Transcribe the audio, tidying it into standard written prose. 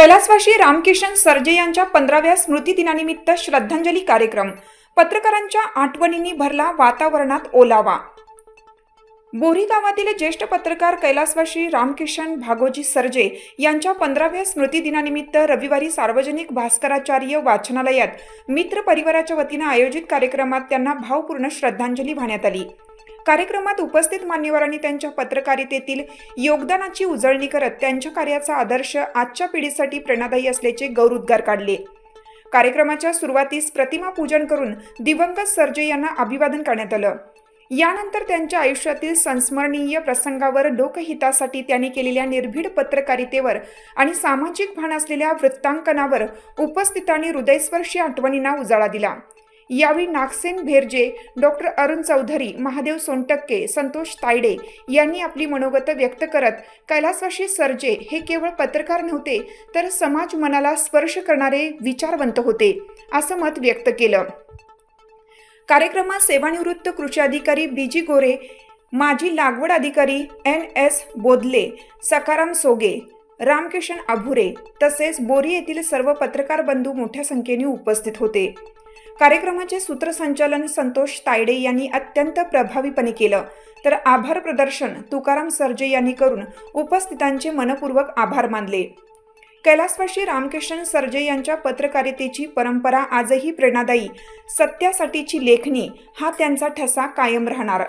कैलासवासी रामकिशन सरजे यांच्या 15व्या स्मृतिदिनानिमित्त श्रद्धांजली कार्यक्रम। पत्रकारांच्या आठवणींनी भरला वातावरणात ओलावा। बोरी गावातील ज्येष्ठ पत्रकार कैलासवासी रामकिशन भागोजी सरजे यांच्या 15व्या स्मृतिदिनानिमित्त रविवारी सार्वजनिक भास्कराचार्य वाचनालयात मित्र परिवाराच्या वतीने आयोजित कार्यक्रमात त्यांना भावपूर्ण श्रद्धांजली वाहण्यात आली। कार्यक्रमात उपस्थित मान्यवरांनी त्यांच्या पत्रकारितेतील योगदानाची उजळणी करत त्यांच्या कार्याचा आदर्श आजच्या पिढीसाठी प्रेरणादायी असल्याचे गौरवोद्गार काढले। कार्यक्रमाच्या सुरुवातीस प्रतिमा पूजन करून दिवंगत सरजे यांना अभिवादन करण्यात आलं। यानंतर त्यांच्या आयुष्यातील संस्मरणीय प्रसंगावर लोकहितासाठी त्यांनी केलेल्या निर्भीड पत्रकारितेवर आणि सामाजिक भान असलेल्या वृत्तांकनावर उपस्थितांनी हृदयस्पर्शी आठवणींना उजाळा दिला। यावेळी नागसेन भेरजे, डॉक्टर अरुण चौधरी, महादेव सोनटक्के, संतोष तायडे यांनी आपली मनोगत व्यक्त करत कैलासवासी सरजे हे केवळ पत्रकार नव्हते तर समाज मनाला स्पर्श करणारे विचारवंत होते असं मत व्यक्त केलं। कार्यक्रमात सेवानिवृत्त कृषी अधिकारी बीजी गोरे, माजी लागवड अधिकारी NS बोधले, सकाराम सोगे, रामकिशन अभुरे तसेच बोरी येथील सर्व पत्रकार बंधू मोठ्या संख्येने उपस्थित होते। कार्यक्रमाचे सूत्रसंचालन संतोष तायडे यांनी अत्यंत प्रभावीपणे केलं, तर आभार प्रदर्शन तुकाराम सरजे यांनी करून उपस्थितांचे मनपूर्वक आभार मानले। कैलासवासी रामकिशन सरजे यांच्या पत्रकारितेची परंपरा आजही प्रेरणादायी, सत्यासाठीची लेखणी हा त्यांचा ठसा कायम राहणार।